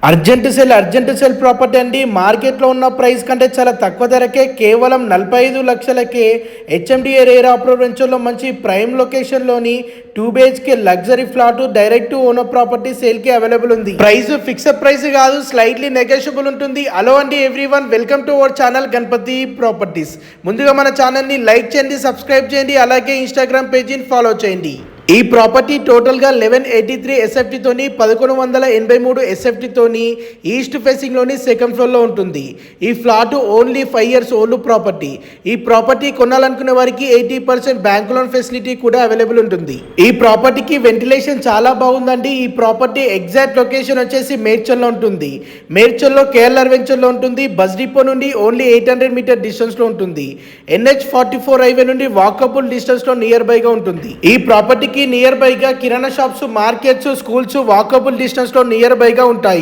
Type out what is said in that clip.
Urgent cell property అండి. మార్కెట్లో ఉన్న ప్రైస్ కంటే చాలా తక్కువ ధరకే కేవలం 45 లక్షలకే హెచ్ఎండిఏ రేరా అప్రూవ్ వెంచర్లో మంచి ప్రైమ్ లొకేషన్లోని 2 BHK luxury flat direct owner property సేల్కి అవైలబుల్ ఉంది. ప్రైస్ ఫిక్స్డ్ ప్రైస్ కాదు, స్లైట్లీ నెగోషియబుల్ ఉంటుంది. హలో అండి everyone, welcome to our channel Ganapathi properties. ముందుగా మన ఛానల్ని లైక్ చేయండి, సబ్స్క్రైబ్ చేయండి, అలాగే ఇన్స్టాగ్రామ్ పేజీని ఫాలో చేయండి. ఈ ప్రాపర్టీ టోటల్గా 1183 ఎస్ఎఫ్టీతోని 1183 ఎస్ఎఫ్టీతోని ఈస్ట్ ఫేసింగ్లోని సెకండ్ ఫ్లోర్లో ఉంటుంది. ఈ flat only 5 years old property. ఈ ప్రాపర్టీ కొనాలనుకునే వారికి 80% బ్యాంక్ లోన్ ఫెసిలిటీ కూడా అవైలబుల్ ఉంటుంది. ఈ ప్రాపర్టీకి వెంటిలేషన్ చాలా బాగుందండి. ఈ ప్రాపర్టీ ఎగ్జాక్ట్ లొకేషన్ వచ్చేసి మేడ్చల్లో ఉంటుంది. మేడ్చల్లో కేఎల్ఆర్ వెంచర్లో ఉంటుంది. బస్ డిపో నుండి ఓన్లీ 800 మీటర్ డిస్టెన్స్లో ఉంటుంది. NH44 హైవే నుండి వాకబుల్ డిస్టెన్స్లో నియర్ బైగా ఉంటుంది. ఈ ప్రాపర్టీకి నియర్ బైగా కిరాణా shops, markets, schools walkable distance లో నియర్ బైగా ఉంటాయి.